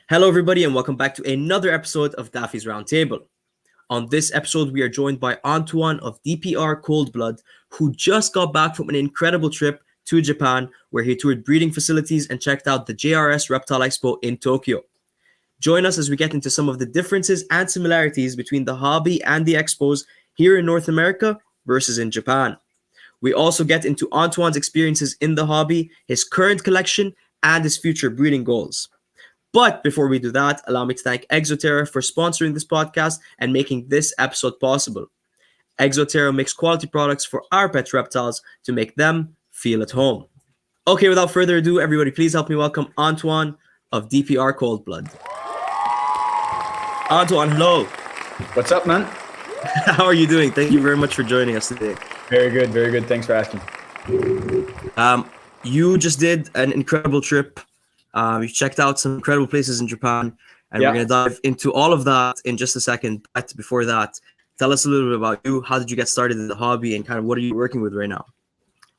Hello, everybody, and welcome back to another episode of Daffy's Roundtable. On this episode, we are joined by Antoine of DPR Coldblood, who just got back from an incredible trip to Japan, where he toured breeding facilities and checked out the JRS Reptile Expo in Tokyo. Join us as we get into some of the differences and similarities between the hobby and the expos here in North America versus in Japan. We also get into Antoine's experiences in the hobby, his current collection, and his future breeding goals. But before we do that, allow me to thank Exoterra for sponsoring this podcast and making this episode possible. Exoterra makes quality products for our pet reptiles to make them feel at home. Okay, without further ado, everybody, please help me welcome Antoine of DPR Coldblood. Antoine, hello. What's up, man? How are you doing? Thank you very much for joining us today. Very good, very good. Thanks for asking. You just did an incredible trip. You checked out some incredible places in Japan, and we're going to dive into all of that in just a second. But before that, tell us a little bit about you. How did you get started in the hobby, and kind of what are you working with right now?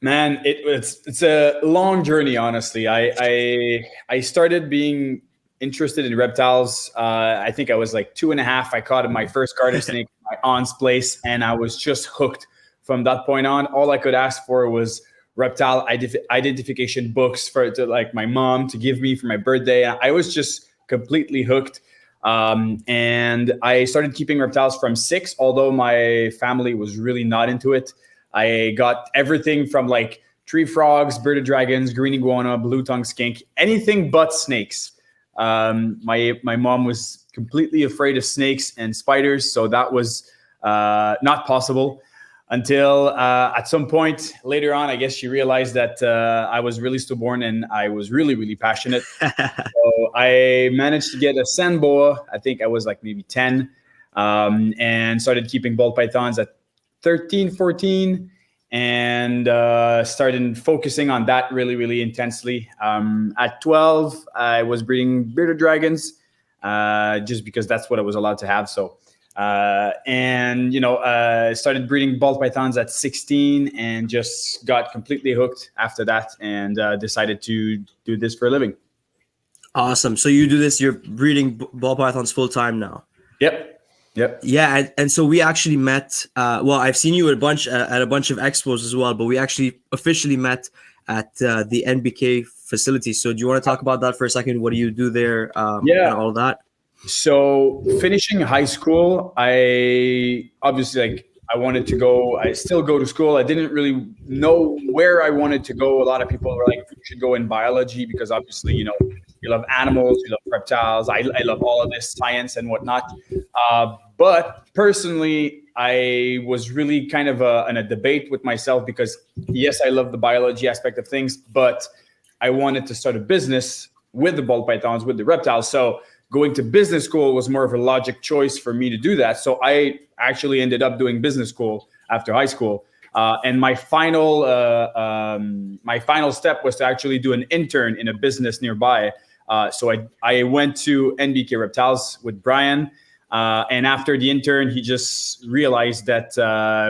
Man, it's a long journey, honestly. I started being interested in reptiles. I think I was like 2.5. I caught my first garter snake at my aunt's place, and I was just hooked from that point on. All I could ask for was reptile identification books for my mom to give me for my birthday. I was just completely hooked. And I started keeping reptiles from 6, although my family was really not into it. I got everything from like tree frogs, bearded dragons, green iguana, blue tongue skink, anything but snakes. My mom was completely afraid of snakes and spiders, so that was not possible. Until at some point later on, I guess she realized that I was really stubborn and I was really, really passionate. So I managed to get a sand boa. I think I was like maybe 10, and started keeping ball pythons at 13, 14, and started focusing on that really, really intensely. At 12, I was breeding bearded dragons just because that's what I was allowed to have. So. Started breeding ball pythons at 16 and just got completely hooked after that and decided to do this for a living. Awesome. So you do this, you're breeding ball pythons full time now. Yep. Yeah. And so we actually met, I've seen you at a bunch of expos as well, but we actually officially met at the NBK facility. So do you want to talk about that for a second? What do you do there? And all that? So finishing high school, I wanted to go. I still go to school. I didn't really know where I wanted to go. A lot of people were like, you should go in biology because obviously, you love animals, you love reptiles. I love all of this science and whatnot. But personally, I was really kind of in a debate with myself because yes, I love the biology aspect of things, but I wanted to start a business with the ball pythons, with the reptiles. So going to business school was more of a logic choice for me to do that. So I actually ended up doing business school after high school. And my final step was to actually do an intern in a business nearby. So I went to NBK Reptiles with Brian. And after the intern, he just realized that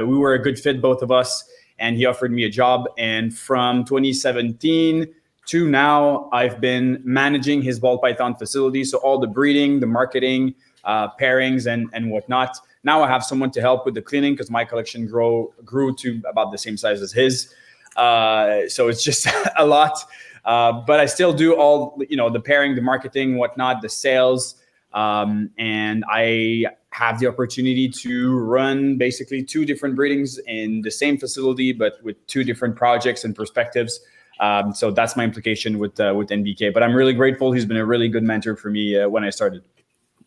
we were a good fit, both of us. And he offered me a job. And from 2017 to now, I've been managing his ball python facility. So all the breeding, the marketing, pairings, and whatnot. Now I have someone to help with the cleaning because my collection grew to about the same size as his. So it's just a lot. But I still do all, the pairing, the marketing, whatnot, the sales. And I have the opportunity to run basically 2 different breedings in the same facility, but with 2 different projects and perspectives. So that's my implication with NBK. But I'm really grateful. He's been a really good mentor for me when I started.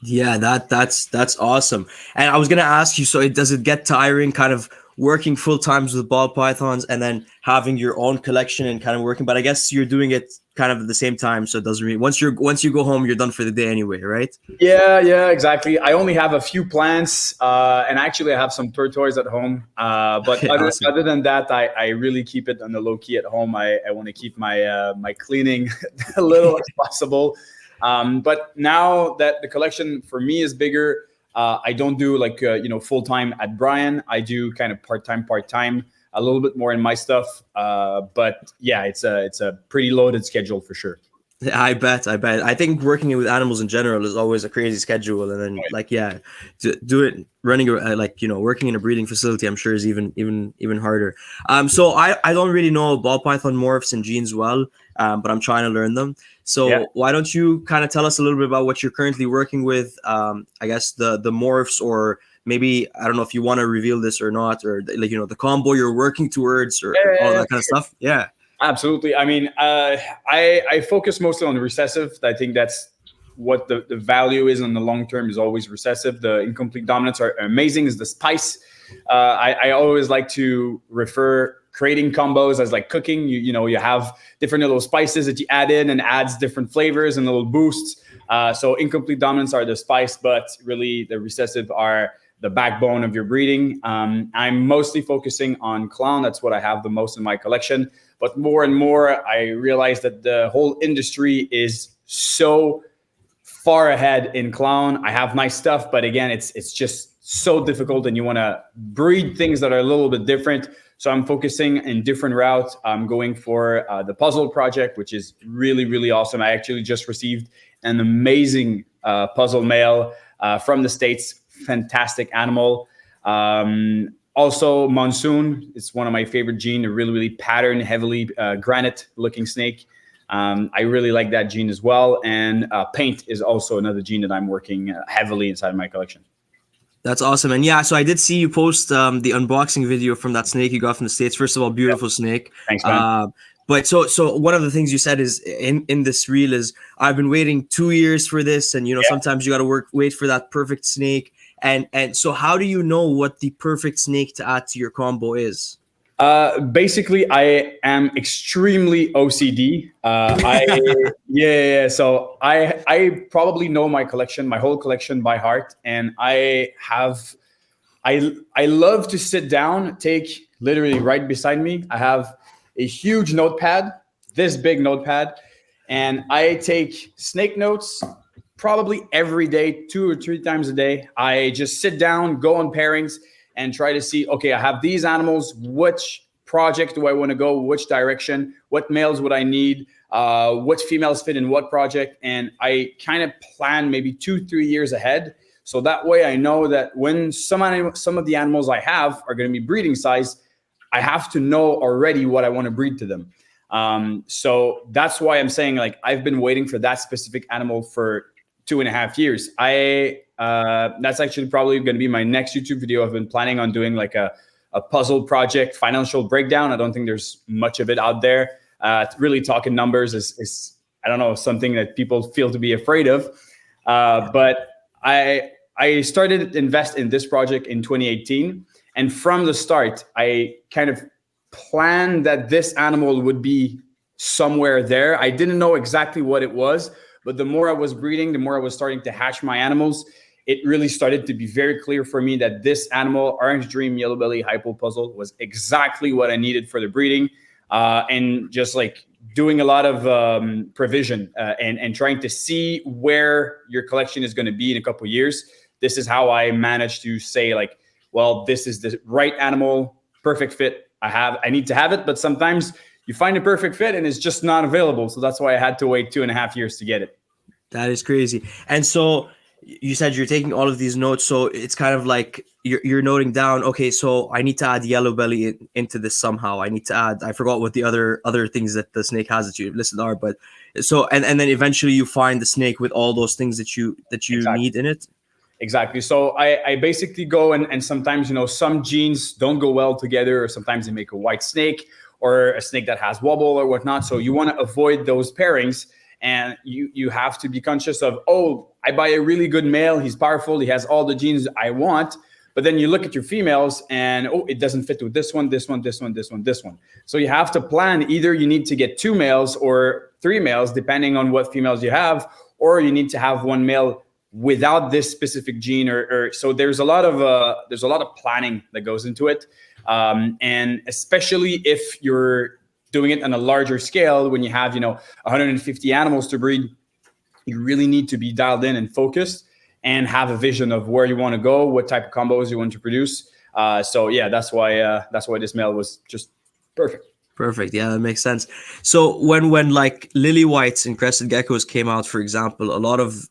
Yeah, that's awesome. And I was gonna ask you, so does it get tiring, kind of working full times with ball pythons and then having your own collection and kind of working? But I guess you're doing it kind of at the same time, so it doesn't really. Once you go home, you're done for the day anyway, right? Yeah, exactly. I only have a few plants, and actually I have some tortoises at home. But Awesome. other than that, I really keep it on the low key at home. I want to keep my cleaning a little as possible. But now that the collection for me is bigger, I don't do full time at Brian. I do kind of part time. A little bit more in my stuff, but yeah, it's a pretty loaded schedule for sure. I bet. I think working with animals in general is always a crazy schedule, and then Right. like to do it running like working in a breeding facility, I'm sure is even harder. So I don't really know ball python morphs and genes well, but I'm trying to learn them. Yeah. So why don't you kind of tell us a little bit about what you're currently working with? I guess the morphs, or maybe I don't know if you want to reveal this or not, or like the combo you're working towards, or all Yeah, that kind of stuff. Yeah. absolutely. I mean, I focus mostly on the recessive. I think that's what the value is in the long term is always recessive. The incomplete dominants are amazing. Is the spice. I always like to refer creating combos as like cooking. You have different little spices that you add in and adds different flavors and little boosts. So incomplete dominants are the spice, but really the recessive are the backbone of your breeding. I'm mostly focusing on clown. That's what I have the most in my collection. But more and more, I realize that the whole industry is so far ahead in clown. I have nice stuff, but again, it's just so difficult, and you want to breed things that are a little bit different. So I'm focusing in different routes. I'm going for the puzzle project, which is really, really awesome. I actually just received an amazing puzzle male from the States. Fantastic animal. Also, Monsoon. It's one of my favorite gene. A really, really pattern, heavily granite looking snake. I really like that gene as well. And Paint is also another gene that I'm working heavily inside my collection. That's awesome. And yeah, so I did see you post the unboxing video from that snake you got from the States. First of all, beautiful snake. Thanks, man. But so one of the things you said is in this reel is I've been waiting 2 years for this, and sometimes you got to wait for that perfect snake. And so how do you know what the perfect snake to add to your combo is? Basically, I am extremely OCD. Yeah. So I probably know my collection, my whole collection by heart, and I love to sit down, take literally right beside me. I have a huge notepad, this big notepad, and I take snake notes probably every day, 2 or 3 times a day. I just sit down, go on pairings, and try to see, okay, I have these animals. Which project do I want to go? Which direction? What males would I need? What females fit in what project? And I kind of plan maybe 2-3 years ahead. So that way I know that when some of the animals I have are going to be breeding size, I have to know already what I want to breed to them. So that's why I'm saying, like, I've been waiting for that specific animal for 2.5 years. That's actually probably going to be my next YouTube video. I've been planning on doing like a puzzle project, financial breakdown. I don't think there's much of it out there. Really talking numbers is I don't know, something that people feel to be afraid of. But I started to invest in this project in 2018. And from the start, I kind of planned that this animal would be somewhere there. I didn't know exactly what it was, but the more I was breeding, the more I was starting to hatch my animals, it really started to be very clear for me that this animal, Orange Dream Yellow Belly Hypo Puzzle, was exactly what I needed for the breeding. And just like doing a lot of provision and trying to see where your collection is going to be in a couple of years. This is how I managed to say, like, well, this is the right animal, perfect fit. I need to have it, but sometimes you find a perfect fit and it's just not available. So that's why I had to wait 2.5 years to get it. That is crazy. And so you said you're taking all of these notes. So it's kind of like you're noting down, okay, so I need to add yellow belly into this somehow. I need to add, I forgot what the other things that the snake has that you listed are, but so, and then eventually you find the snake with all those things that you Exactly. need in it. Exactly. So I basically go and sometimes, some genes don't go well together, or sometimes they make a white snake or a snake that has wobble or whatnot. So you want to avoid those pairings, and you have to be conscious of, oh, I buy a really good male. He's powerful. He has all the genes I want. But then you look at your females and, oh, it doesn't fit with this one, this one, this one, this one, this one. So you have to plan. Either you need to get 2 males or 3 males, depending on what females you have, or you need to have 1 male without this specific gene, or so there's a lot of planning that goes into it, and especially if you're doing it on a larger scale, when you have 150 animals to breed, you really need to be dialed in and focused and have a vision of where you want to go, what type of combos you want to produce. So yeah, that's why this male was just perfect. Perfect. Yeah, that makes sense. So when like lily whites and crested geckos came out, for example, a lot of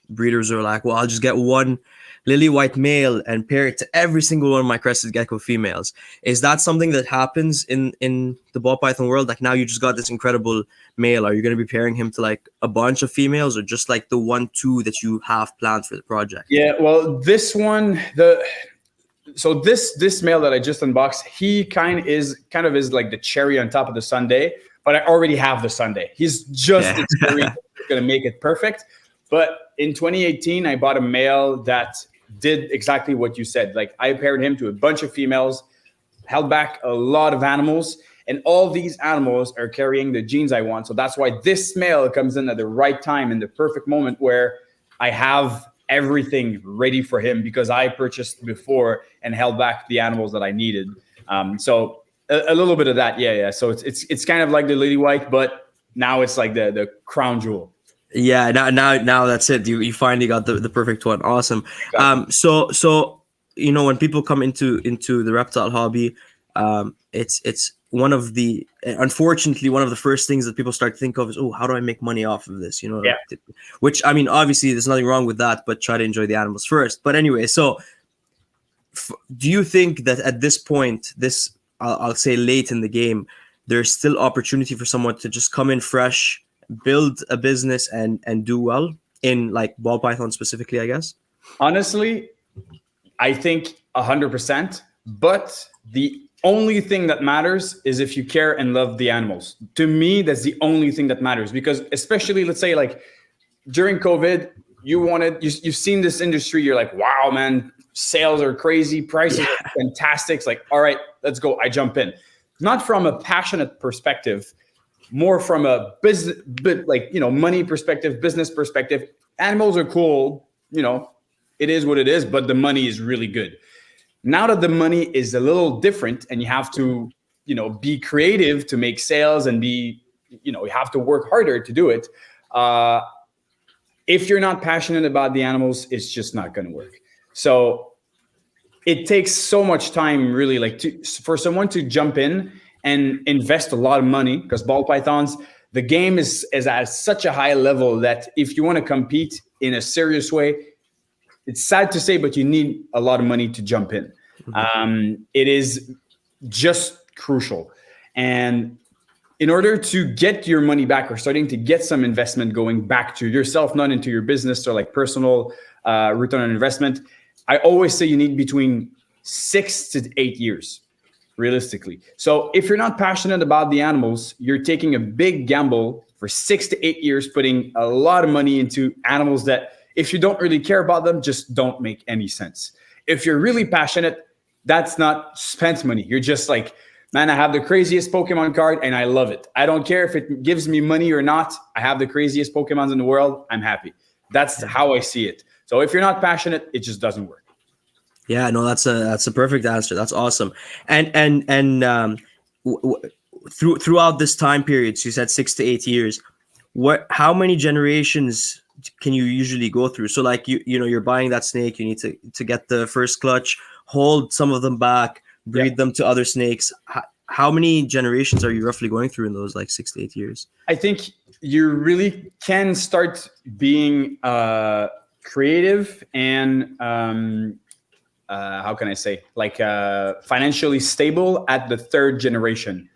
breeders are like, well, I'll just get one lily white male and pair it to every single one of my crested gecko females. Is that something that happens in the ball python world? Like now you just got this incredible male. Are you going to be pairing him to like a bunch of females, or just like the 1-2 that you have planned for the project? Yeah, well, this one, so this male that I just unboxed, he kind of is like the cherry on top of the sundae, but I already have the sundae. He's just the cherry that's gonna make it perfect. But in 2018, I bought a male that did exactly what you said. Like I paired him to a bunch of females, held back a lot of animals, and all these animals are carrying the genes I want. So that's why this male comes in at the right time, in the perfect moment where I have everything ready for him, because I purchased before and held back the animals that I needed. So a little bit of that, yeah. So it's kind of like the lily white, but now it's like the crown jewel. Yeah, now that's it. You finally got the perfect one. Awesome. Exactly. So you know, when people come into the reptile hobby, it's one of the, unfortunately, one of the first things that people start to think of is, oh, how do I make money off of this? You know, yeah. Which, I mean, obviously there's nothing wrong with that, but try to enjoy the animals first. But anyway, so do you think that at this point, I'll say late in the game, there's still opportunity for someone to just come in fresh, build a business and do well in like ball python specifically, I guess? Honestly, I think 100%, but the only thing that matters is if you care and love the animals. To me, that's the only thing that matters, because especially, let's say like during COVID, you've seen this industry, you're like, wow, man, sales are crazy, prices are fantastic. It's like, all right, let's go. I jump in. Not from a passionate perspective, more from a business, like, you know, money perspective, business perspective. Animals are cool, you know, it is what it is, but the money is really good. Now that the money is a little different and you have to, you know, be creative to make sales and be, you know, you have to work harder to do it. If you're not passionate about the animals, it's just not going to work. So it takes so much time, really, like for someone to jump in and invest a lot of money, because ball pythons, the game is at such a high level that if you want to compete in a serious way, it's sad to say, but you need a lot of money to jump in. It is just crucial. And in order to get your money back, or starting to get some investment going back to yourself, not into your business or like personal return on investment, I always say you need between 6 to 8 years, realistically. So if you're not passionate about the animals, you're taking a big gamble for 6 to 8 years, putting a lot of money into animals that, if you don't really care about them, just don't make any sense. If you're really passionate, that's not spent money. You're just like, man, I have the craziest Pokemon card and I love it. I don't care if it gives me money or not. I have the craziest Pokemons in the world. I'm happy. That's how I see it. So if you're not passionate, it just doesn't work. Yeah, no, that's a perfect answer. That's awesome. And throughout this time period, so you said 6 to 8 years, how many generations can you usually go through? So like you know, you're buying that snake, you need to get the first clutch, hold some of them back, breed them to other snakes. How many generations are you roughly going through in those like 6 to 8 years? I think you really can start being creative and how can I say, like financially stable at the 3rd generation.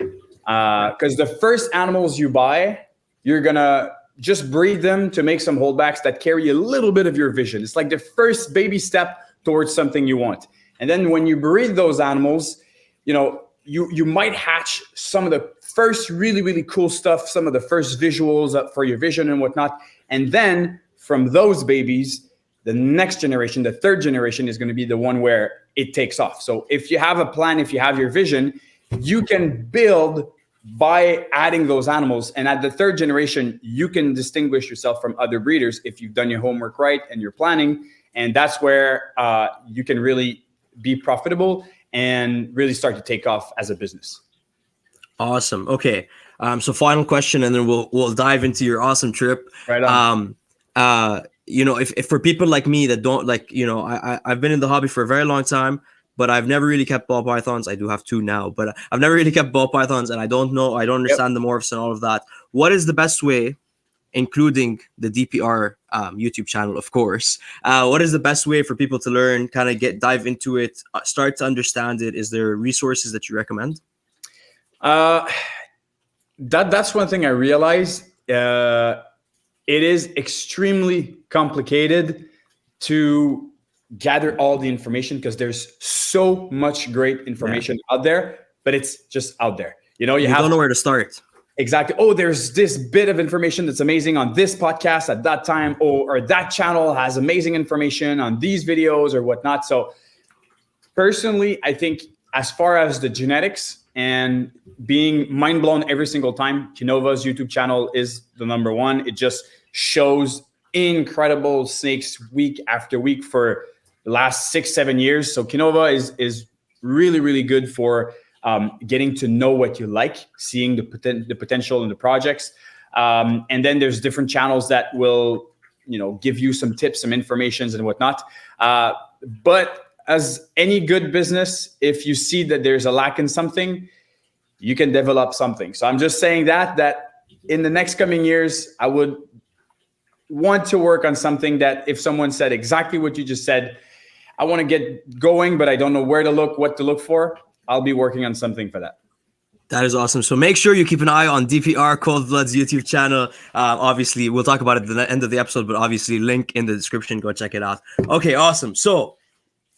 Because the first animals you buy, you're gonna just breed them to make some holdbacks that carry a little bit of your vision. It's like the first baby step towards something you want. And then when you breed those animals, you know, you might hatch some of the first really, really cool stuff, some of the first visuals for your vision and whatnot. And then from those babies, the next generation, the 3rd generation, is going to be the one where it takes off. So if you have a plan, if you have your vision, you can build by adding those animals. And at the 3rd generation, you can distinguish yourself from other breeders if you've done your homework right and you're planning. And that's where you can really be profitable and really start to take off as a business. Awesome. Okay. So final question, and then we'll dive into your awesome trip. Right on. You know, if for people like me that don't, like, you know, I've been in the hobby for a very long time, but I've never really kept ball pythons. I do have two now, but I've never really kept ball pythons, and I don't understand the morphs and all of that. What is the best way, including the DPR YouTube channel, of course? What is the best way for people to learn, kind of dive into it, start to understand it? Is there resources that you recommend? That's one thing I realized. It is extremely complicated to gather all the information because there's so much great information out there, but it's just out there. You don't know where to start. Exactly. Oh, there's this bit of information that's amazing on this podcast at that time, or that channel has amazing information on these videos or whatnot. So personally, I think as far as the genetics and being mind blown every single time, Kinova's YouTube channel is the number one. It just shows incredible snakes week after week for the last 6-7 years. So Kinova is really, really good for getting to know what you like, seeing the potential in the projects. And then there's different channels that will, give you some tips, some informations and whatnot. But as any good business, if you see that there's a lack in something, you can develop something. So I'm just saying that in the next coming years, I would want to work on something that if someone said exactly what you just said, I want to get going, but I don't know where to look, what to look for, I'll be working on something for that. That is awesome. So make sure you keep an eye on DPR Coldblood's YouTube channel. Obviously, we'll talk about it at the end of the episode, but obviously link in the description. Go check it out. Okay, awesome. So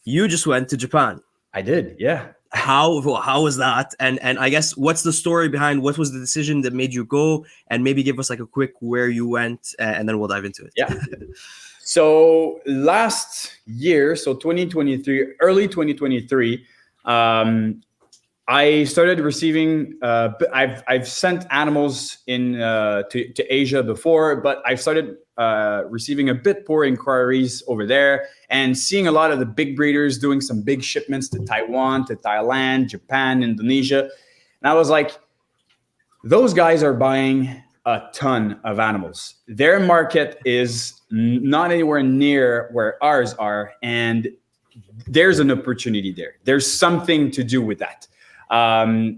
you just went to Japan. I did, yeah. How was that? And I guess what's the story behind what was the decision that made you go? And maybe give us like a quick where you went, and then we'll dive into it. Yeah. So last year, so 2023, early 2023, I started receiving. I've sent animals in to Asia before, but I've started receiving a bit poor inquiries over there and seeing a lot of the big breeders doing some big shipments to Taiwan, to Thailand, Japan, Indonesia, and I was like, those guys are buying a ton of animals. Their market is not anywhere near where ours are, and there's an opportunity there. There's something to do with that.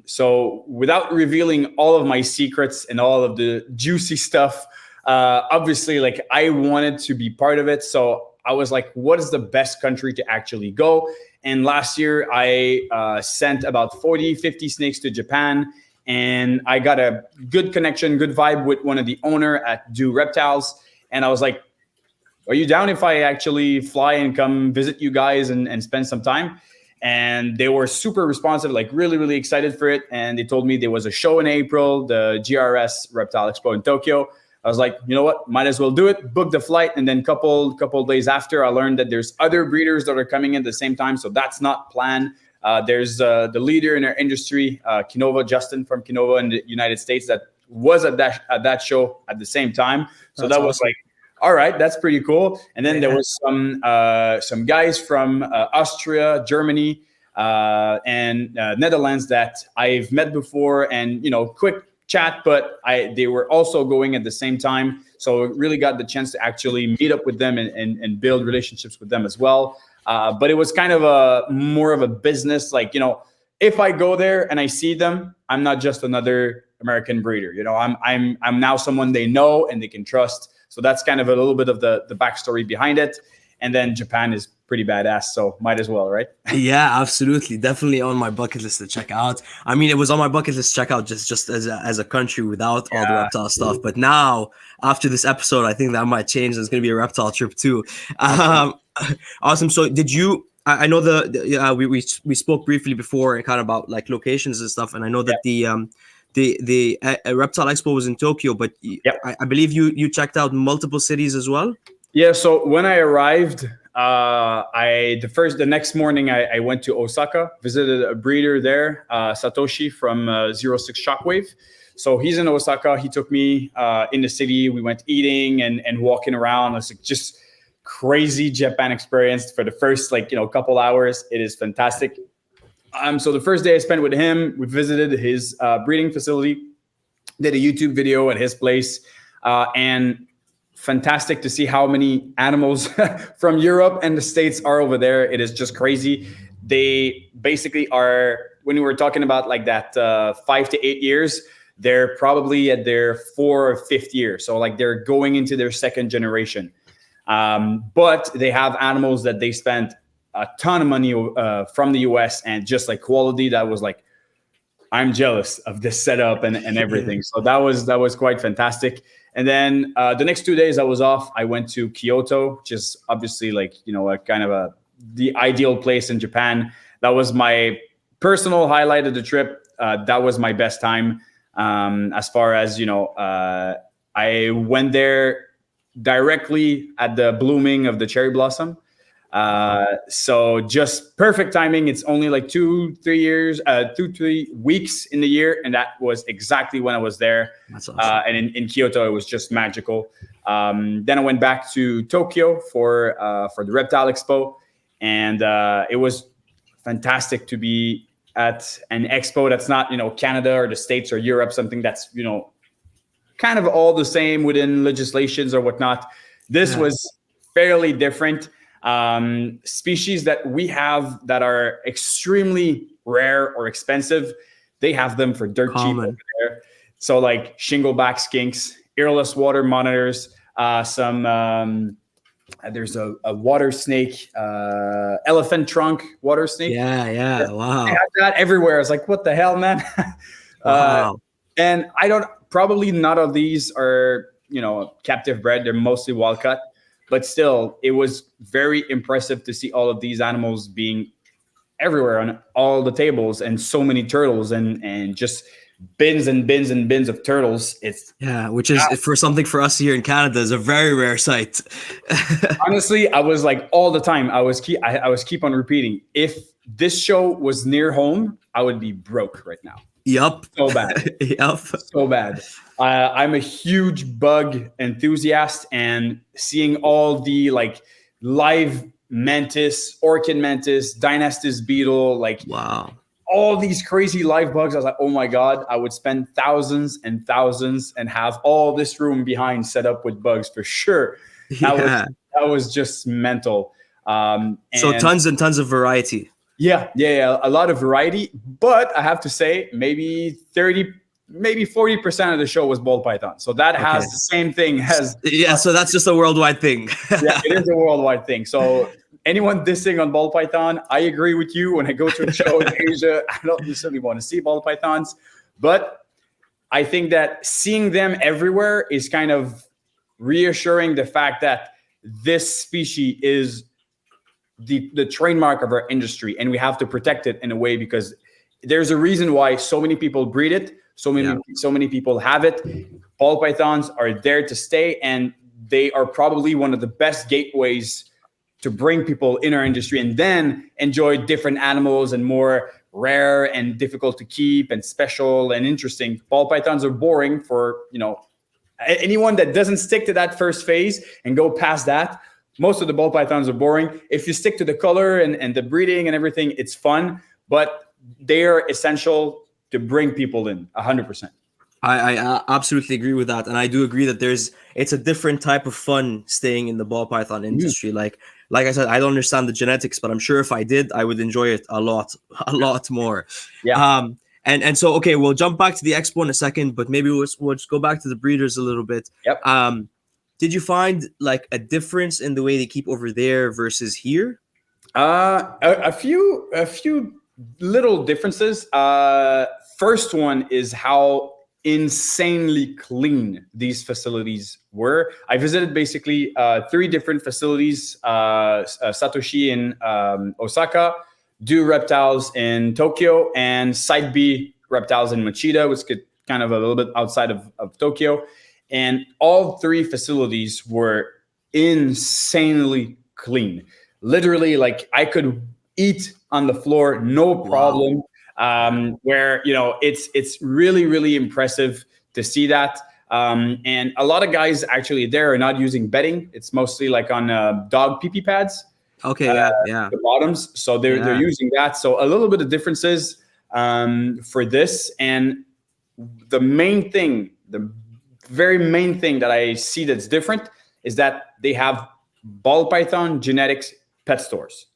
So without revealing all of my secrets and all of the juicy stuff, obviously, like, I wanted to be part of it. So I was like, what is the best country to actually go? And last year I sent about 40-50 snakes to Japan, and I got a good connection, good vibe with one of the owner at DPR Reptiles. And I was like, are you down if I actually fly and come visit you guys and spend some time? And they were super responsive, like really, really excited for it. And they told me there was a show in April, the JRS Reptile Expo in Tokyo. I was like, you know what, might as well do it. Book the flight. And then couple days after, I learned that there's other breeders that are coming in at the same time. So that's not planned. There's the leader in our industry, Kinova, Justin from Kinova in the United States, that was at that show at the same time. So that's awesome. Like, all right, that's pretty cool. And then there was some guys from Austria, Germany, and Netherlands that I've met before, and quick chat, but they were also going at the same time. So really got the chance to actually meet up with them and build relationships with them as well. But it was kind of more of a business, like, if I go there and I see them, I'm not just another American breeder. I'm now someone they know and they can trust. So that's kind of a little bit of the backstory behind it. And then Japan is pretty badass, so might as well, right? Yeah, absolutely. Definitely on my bucket list to check out. I mean, it was on my bucket list to check out just as a country without all the reptile stuff. But now, after this episode, I think that might change. There's going to be a reptile trip too. Awesome. So did you... I know we spoke briefly before kind of about like locations and stuff. And I know that the Reptile Expo was in Tokyo, but I believe you checked out multiple cities as well. Yeah. So when I arrived, the next morning I went to Osaka, visited a breeder there, Satoshi from 06 Shockwave. So he's in Osaka. He took me in the city. We went eating and walking around. It's like just crazy Japan experience for the first couple hours. It is fantastic. So the first day I spent with him, we visited his breeding facility, did a YouTube video at his place, and fantastic to see how many animals from Europe and the States are over there. It is just crazy. They basically are, when we were talking about like that 5 to 8 years, they're probably at their 4th or 5th year. So like they're going into their 2nd generation. But they have animals that they spent a ton of money from the US, and just like quality that was like, I'm jealous of this setup and everything. So that was quite fantastic. And then the next 2 days I was off, I went to Kyoto, which is obviously like, a kind of the ideal place in Japan. That was my personal highlight of the trip. That was my best time. As far as, I went there directly at the blooming of the cherry blossom. So just perfect timing. It's only like 2-3 weeks in the year. And that was exactly when I was there. That's awesome. And in Kyoto, it was just magical. Then I went back to Tokyo for the Reptile Expo. And it was fantastic to be at an expo that's not, Canada or the States or Europe, something that's, kind of all the same within legislations or whatnot. This was fairly different. Species that we have that are extremely rare or expensive, they have them for dirt cheap over there. So like shingleback skinks, earless water monitors, there's a water snake, elephant trunk water snake. Yeah. Wow. They have that everywhere. It's like, what the hell, man? Wow. And probably none of these are, captive bred. They're mostly wild cut. But still, it was very impressive to see all of these animals being everywhere on all the tables, and so many turtles and just bins and bins and bins of turtles. Which is for something for us here in Canada is a very rare sight. Honestly, I was like all the time. I was keep on repeating. If this show was near home, I would be broke right now. Yup. So bad. Yup. So bad. I'm a huge bug enthusiast, and seeing all the like live mantis, orchid mantis, dynastis beetle, like wow, all these crazy live bugs. I was like, oh my God, I would spend thousands and thousands and have all this room behind set up with bugs for sure. That was just mental. So tons and tons of variety. Yeah. A lot of variety, but I have to say maybe 40% of the show was ball python. So that has the same thing as... Yeah, so that's just a worldwide thing. Yeah, it is a worldwide thing. So anyone dissing on ball python, I agree with you. When I go to a show in Asia, I don't necessarily want to see ball pythons. But I think that seeing them everywhere is kind of reassuring the fact that this species is the trademark of our industry, and we have to protect it in a way, because there's a reason why so many people breed it. So many people have it. Ball pythons are there to stay, and they are probably one of the best gateways to bring people in our industry and then enjoy different animals and more rare and difficult to keep and special and interesting. Ball pythons are boring for, anyone that doesn't stick to that first phase and go past that. Most of the ball pythons are boring. If you stick to the color and the breeding and everything, it's fun, but they are essential to bring people in 100%. I absolutely agree with that. And I do agree that it's a different type of fun staying in the ball python industry. Like I said, I don't understand the genetics, but I'm sure if I did, I would enjoy it a lot more. Yeah. And so, okay, we'll jump back to the expo in a second, but maybe we'll just go back to the breeders a little bit. Yep. Did you find like a difference in the way they keep over there versus here? A few little differences. First one is how insanely clean these facilities were. I visited basically 3 different facilities, Satoshi in Osaka, Do Reptiles in Tokyo, and Site B Reptiles in Machida, which is kind of a little bit outside of Tokyo. And all 3 facilities were insanely clean. Literally, like I could eat on the floor, no problem. Wow. Where, it's really, really impressive to see that. And a lot of guys actually there are not using bedding. It's mostly like on dog pee-pee pads. Okay, yeah. The bottoms. So they're using that. So a little bit of differences for this. And the very main thing that I see that's different is that they have ball python genetics pet stores.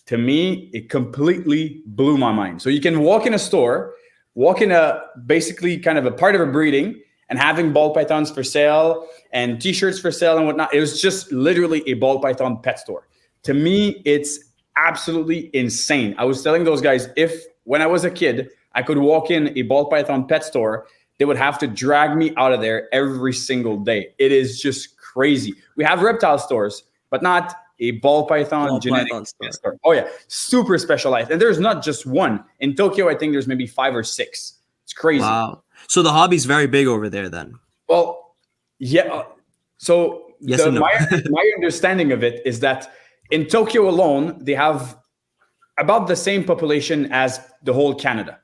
To me, it completely blew my mind. So you can walk in a store, walk in a basically kind of a part of a breeding, and having ball pythons for sale and t-shirts for sale and whatnot. It was just literally a ball python pet store. To me, it's absolutely insane. I was telling those guys, if when I was a kid, I could walk in a ball python pet store, they would have to drag me out of there every single day. It is just crazy. We have reptile stores, but not a ball python genetic store. Oh yeah, super specialized. And there's not just one. In Tokyo, I think there's maybe 5 or 6. It's crazy. Wow. So the hobby's very big over there then. Well, yeah. So yes and no. my understanding of it is that in Tokyo alone, they have about the same population as the whole Canada.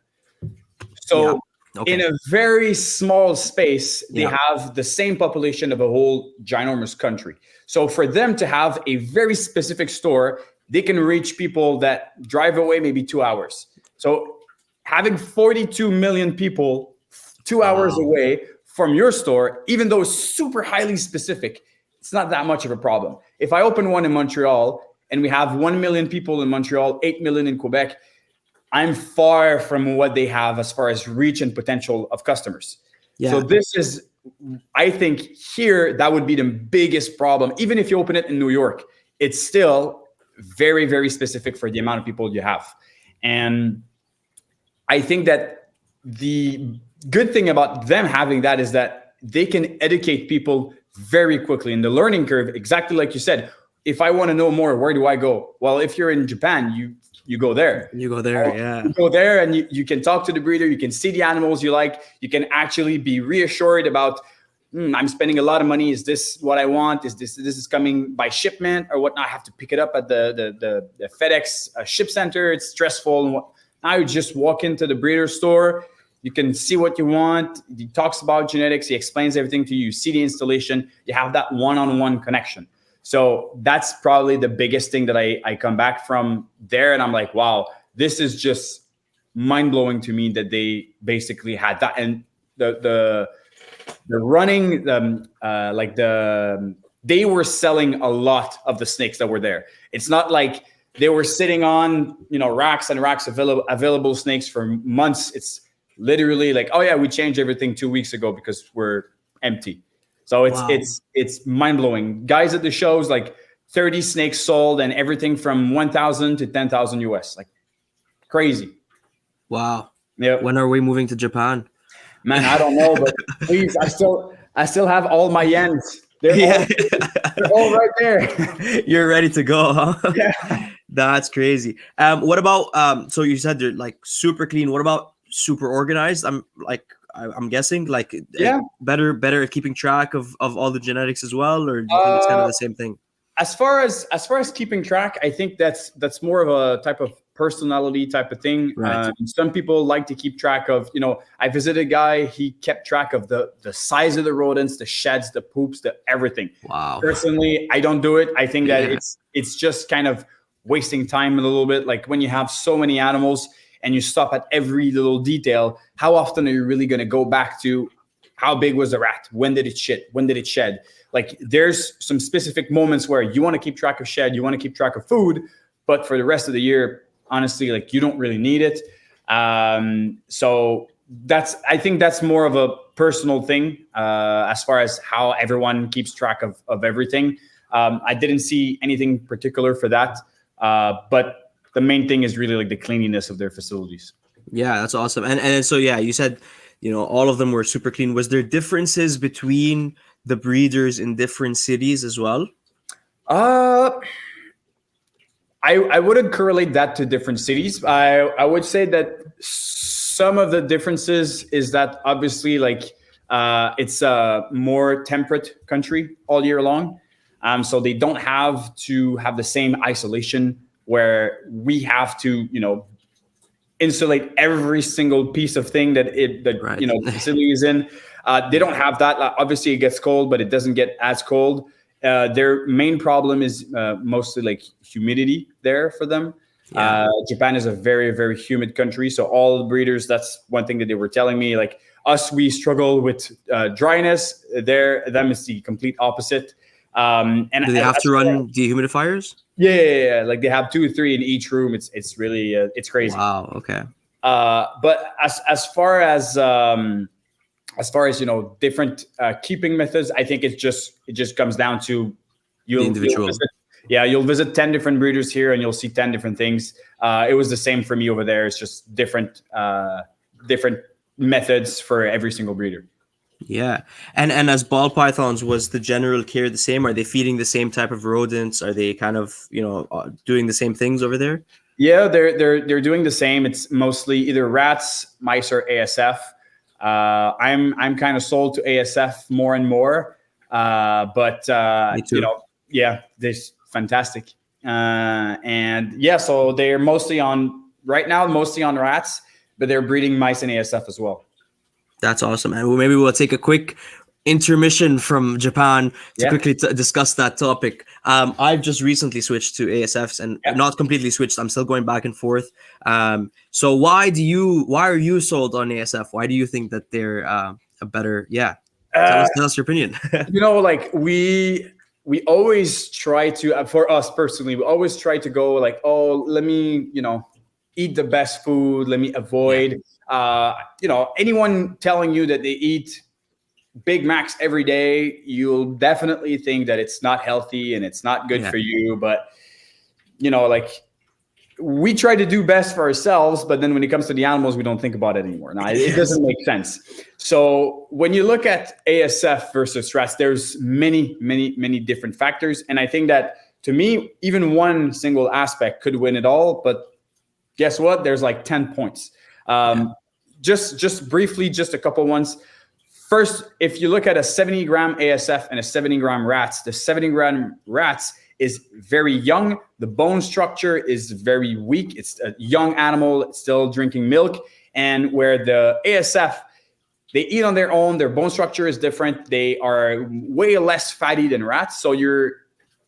So in a very small space, they have the same population of a whole ginormous country. So for them to have a very specific store, they can reach people that drive away maybe 2 hours. So having 42 million people 2 hours away from your store, even though it's super highly specific, it's not that much of a problem. If I open one in Montreal and we have 1 million people in Montreal, 8 million in Quebec, I'm far from what they have as far as reach and potential of customers. Yeah. So this is, I think here, that would be the biggest problem. Even if you open it in New York, it's still very, very specific for the amount of people you have. And I think that the good thing about them having that is that they can educate people very quickly. In the learning curve, exactly like you said, if I want to know more, where do I go? Well, if you're in Japan, you go there. You go there, yeah. You go there and you can talk to the breeder. You can see the animals you like. You can actually be reassured about, I'm spending a lot of money. Is this what I want? Is this is coming by shipment or whatnot? I have to pick it up at the FedEx ship center. It's stressful. And now you just walk into the breeder store. You can see what you want. He talks about genetics. He explains everything to you. You see the installation. You have that one-on-one connection. So that's probably the biggest thing that I come back from there. And I'm like, wow, this is just mind-blowing to me that they basically had that. And the running, they were selling a lot of the snakes that were there. It's not like they were sitting on, racks and racks of available snakes for months. It's literally like, oh yeah, we changed everything 2 weeks ago because we're empty. So it's mind-blowing. Guys at the shows, like 30 snakes sold and everything from 1,000 to 10,000 US. Like crazy. Wow. Yeah. When are we moving to Japan? Man, I don't know, but please, I still have all my yens. They're all right there. You're ready to go, huh? Yeah. That's crazy. What about so you said they're like super clean. What about super organized? I'm guessing better at keeping track of all the genetics as well, or do you think it's kind of the same thing? As far as keeping track, I think that's more of a type of personality type of thing. Right. Some people like to keep track of, I visited a guy, he kept track of the size of the rodents, the sheds, the poops, the everything. Wow. Personally, I don't do it. I think that it's just kind of wasting time a little bit. Like when you have so many animals and you stop at every little detail, how often are you really going to go back to how big was the rat? When did it shit? When did it shed? Like there's some specific moments where you want to keep track of shed, you want to keep track of food, but for the rest of the year, honestly, like you don't really need it. So I think that's more of a personal thing as far as how everyone keeps track of everything. I didn't see anything particular for that, but the main thing is really like the cleanliness of their facilities. Yeah, that's awesome. And so, yeah, you said, all of them were super clean. Was there differences between the breeders in different cities as well? I wouldn't correlate that to different cities. I would say that some of the differences is that obviously like it's a more temperate country all year long. So they don't have to have the same isolation where we have to, insulate every single piece of thing that right. The facility is in. They don't have that. Obviously, it gets cold, but it doesn't get as cold. Their main problem is mostly like humidity there for them. Yeah. Japan is a very, very humid country. So all the breeders, that's one thing that they were telling me. Like us, we struggle with dryness. Them is the complete opposite. And Do they have to run dehumidifiers? Yeah. Like they have 2 or 3 in each room. It's really it's crazy. Wow. Okay. But as far as different keeping methods, I think it just comes down to The individual. you'll visit 10 different breeders here and you'll see 10 different things. It was the same for me over there. It's just different methods for every single breeder. Yeah. And as ball pythons, was the general care the same? Are they feeding the same type of rodents? Are they kind of, doing the same things over there? Yeah, they're doing the same. It's mostly either rats, mice, or ASF. I'm kind of sold to ASF more and more. But Me too. they're fantastic. And yeah, so they're mostly on rats, but they're breeding mice and ASF as well. That's awesome. And maybe we'll take a quick intermission from Japan to quickly discuss that topic. I've just recently switched to ASFs and not completely switched. I'm still going back and forth. So why are you sold on ASF? Why do you think that they're a better? Yeah. Tell us your opinion. Like we always try to, for us personally, we always try to go like, oh, let me, eat the best food. Let me avoid, anyone telling you that they eat Big Macs every day, you'll definitely think that it's not healthy and it's not good for you. But, like we try to do best for ourselves, but then when it comes to the animals, we don't think about it anymore. Now, it doesn't make sense. So when you look at ASF versus rats, there's many, many, many different factors. And I think that to me, even one single aspect could win it all. But guess what? There's like 10 points. Just briefly, just a couple ones. First, if you look at a 70-gram ASF and a 70-gram rats, the 70-gram rats is very young. The bone structure is very weak. It's a young animal, still drinking milk. And where the ASF, they eat on their own. Their bone structure is different. They are way less fatty than rats. So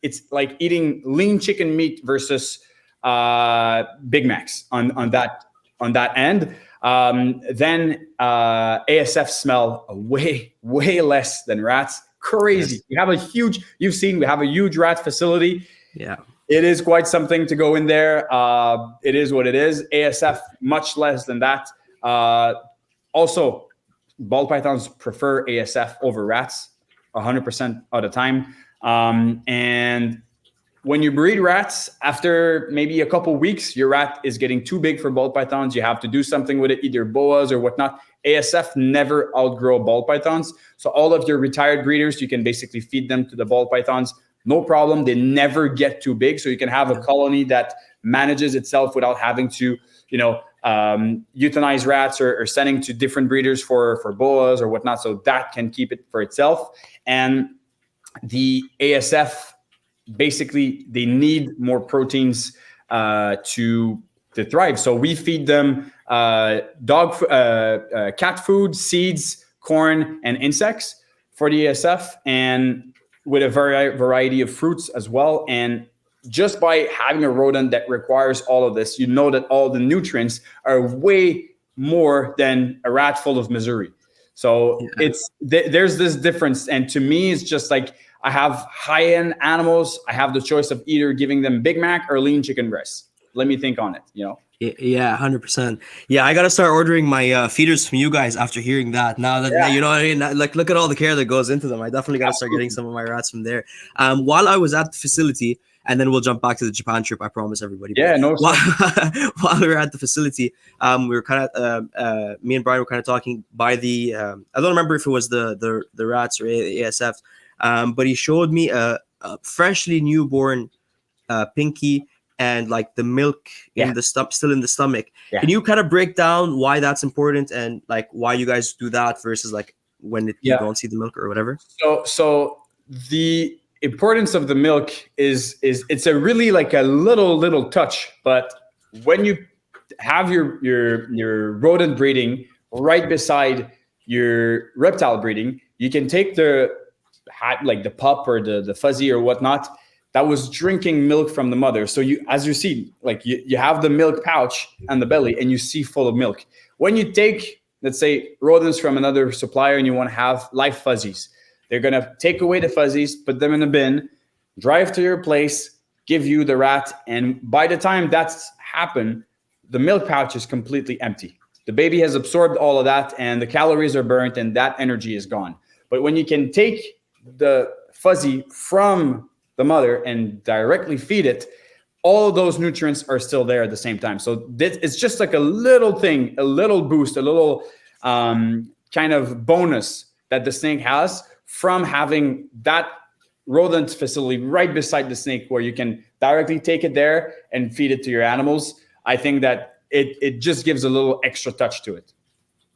it's like eating lean chicken meat versus Big Macs on that end. Then ASF smell way less than rats. Crazy. Yes. We have a huge rat facility. Yeah. It is quite something to go in there. It is what it is. ASF, much less than that. Also, ball pythons prefer ASF over rats 100% of the time. And when you breed rats, after maybe a couple weeks, your rat is getting too big for ball pythons. You have to do something with it, either boas or whatnot. ASF never outgrow ball pythons. So all of your retired breeders, you can basically feed them to the ball pythons. No problem. They never get too big. So you can have a colony that manages itself without having to, euthanize rats or sending to different breeders for boas or whatnot. So that can keep it for itself. And the ASF, basically, they need more proteins to thrive. So we feed them cat food, seeds, corn, and insects for the ASF, and with a variety of fruits as well. And just by having a rodent that requires all of this, that all the nutrients are way more than a rat full of Missouri. So there's this difference. And to me, it's just like, I have high-end animals. I have the choice of either giving them Big Mac or lean chicken breast. Let me think on it, Yeah, 100%. Yeah, I got to start ordering my feeders from you guys after hearing that. Now that, you know what I mean? Like, look at all the care that goes into them. I definitely got to start getting some of my rats from there. While I was at the facility, and then we'll jump back to the Japan trip, I promise everybody. Yeah, no. While we were at the facility, we were kind of, me and Brian were kind of talking by the, I don't remember if it was the rats or ASF, but he showed me a freshly newborn pinky and like the milk in the still in the stomach. Yeah. Can you kind of break down why that's important and like why you guys do that versus like when you don't see the milk or whatever? So the importance of the milk is it's a really like a little touch, but when you have your rodent breeding right beside your reptile breeding, you can take the pup or the fuzzy or whatnot that was drinking milk from the mother. So as you see, like you have the milk pouch on the belly and you see full of milk. When you take, let's say, rodents from another supplier and you want to have live fuzzies, They're going to take away the fuzzies, put them in a bin, drive to your place, give you the rat. And by the time that's happened, the milk pouch is completely empty. The baby has absorbed all of that and the calories are burnt and that energy is gone. But when you can take the fuzzy from the mother and directly feed it, all of those nutrients are still there at the same time. So it's just like a little thing, a little boost, a little kind of bonus that the snake has from having that rodent facility right beside the snake where you can directly take it there and feed it to your animals. I think that it just gives a little extra touch to it.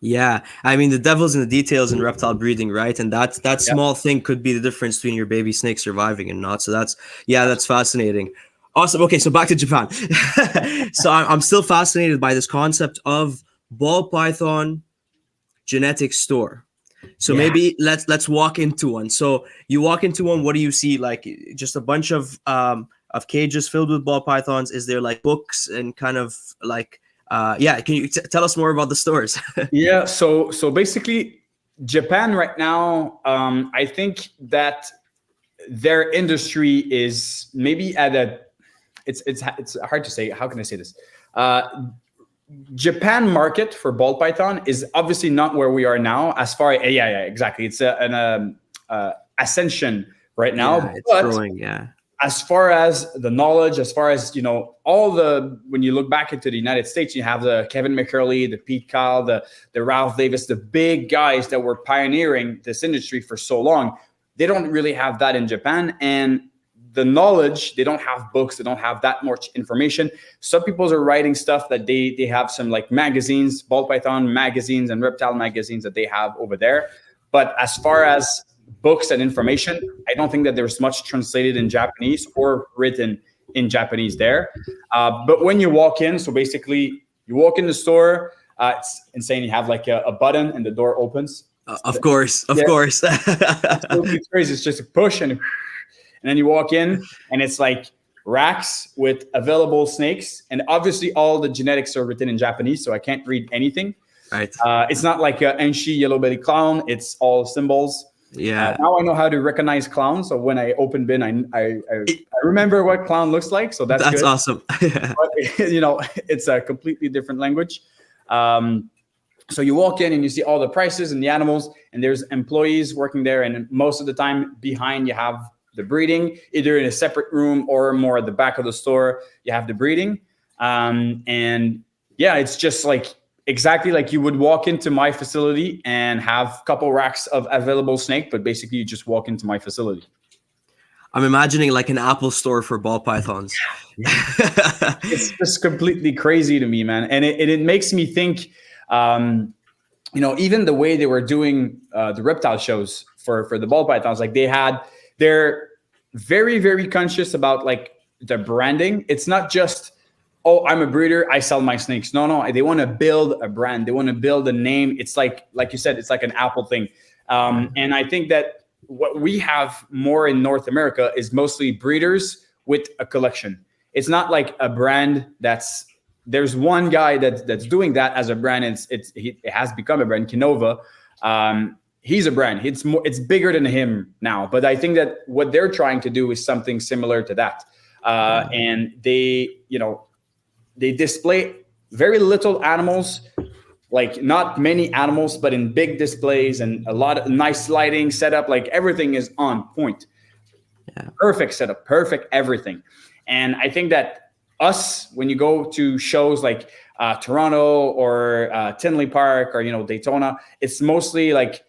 Yeah, I mean the devil's in the details in reptile breeding, right? And that small thing could be the difference between your baby snake surviving and not. So that's fascinating. Awesome. Okay, so back to Japan. So I'm still fascinated by this concept of ball python genetic store. So maybe let's walk into one. So you walk into one. What do you see? Like just a bunch of cages filled with ball pythons. Is there like books and kind of like can you tell us more about the stores? Yeah. So basically, Japan right now, I think that their industry is maybe at a. It's hard to say. How can I say this? Japan market for ball python is obviously not where we are now. As far as exactly. It's an ascension right now. Yeah, it's growing. Yeah. As far as the knowledge, as far as all when you look back into the United States, you have the Kevin McCurley, the Pete Kyle, the Ralph Davis, the big guys that were pioneering this industry for so long. They don't really have that in Japan, and the knowledge, they don't have books, they don't have that much information. Some people are writing stuff that they have some like magazines, ball python magazines and reptile magazines that they have over there. But as far as books and information, I don't think that there's much translated in Japanese or written in Japanese there. But when you walk in, so basically you walk in the store, it's insane. You have like a button and the door opens. Of course. It's crazy. It's just a push and then you walk in and it's like racks with available snakes. And obviously all the genetics are written in Japanese, so I can't read anything. Right. It's not like an Enshi yellow-bellied clown. It's all symbols. Yeah. Now I know how to recognize clowns. So when I open bin, I remember what clown looks like. So that's good. Awesome. But, it's a completely different language. So you walk in and you see all the prices and the animals, and there's employees working there. And most of the time behind you have the breeding, either in a separate room or more at the back of the store, you have the breeding. And yeah, it's just like exactly like you would walk into my facility and have a couple racks of available snake, but basically you just walk into my facility. I'm imagining like an Apple store for ball pythons. It's just completely crazy to me, man. And it makes me think, even the way they were doing the reptile shows for the ball pythons, like they're very, very conscious about like the branding. It's not just, oh, I'm a breeder, I sell my snakes. No, they want to build a brand. They want to build a name. It's like you said, it's like an Apple thing. And I think that what we have more in North America is mostly breeders with a collection. It's not like a brand there's one guy that's doing that as a brand. It has become a brand, Kinova. He's a brand. It's bigger than him now. But I think that what they're trying to do is something similar to that. And they display very little animals, like not many animals, but in big displays and a lot of nice lighting setup. Like everything is on point. Yeah. Perfect setup, perfect everything. And I think that when you go to shows like Toronto or Tinley Park or Daytona, it's mostly like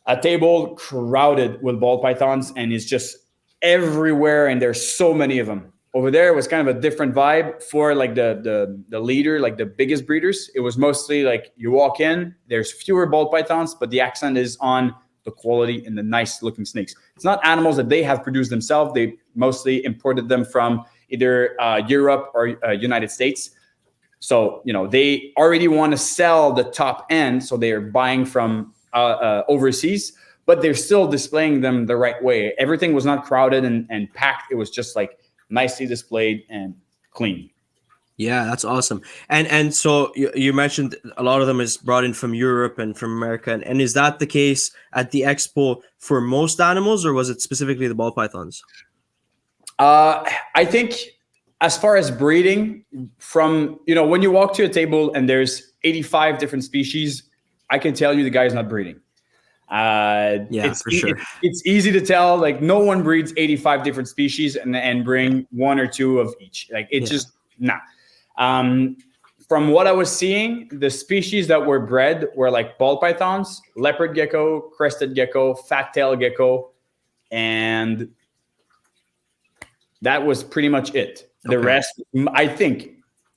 a table crowded with ball pythons, and it's just everywhere, and there's so many of them. Over there, it was kind of a different vibe for like the leader, like the biggest breeders. It was mostly like you walk in, there's fewer ball pythons, but the accent is on the quality and the nice looking snakes. It's not animals that they have produced themselves. They mostly imported them from either Europe or United States. So, they already want to sell the top end. So they are buying from overseas, but they're still displaying them the right way. Everything was not crowded and packed. It was just like nicely displayed and clean. Yeah, that's awesome. And so you mentioned a lot of them is brought in from Europe and from America, and is that the case at the expo for most animals, or was it specifically the ball pythons? I think as far as breeding, from when you walk to a table and there's 85 different species, I can tell you the guy's not breeding. Yeah, for sure. It's easy to tell. Like no one breeds 85 different species and bring one or two of each. Like it's just nah. From what I was seeing, the species that were bred were like ball pythons, leopard gecko, crested gecko, fat tail gecko, and that was pretty much it. The rest, I think,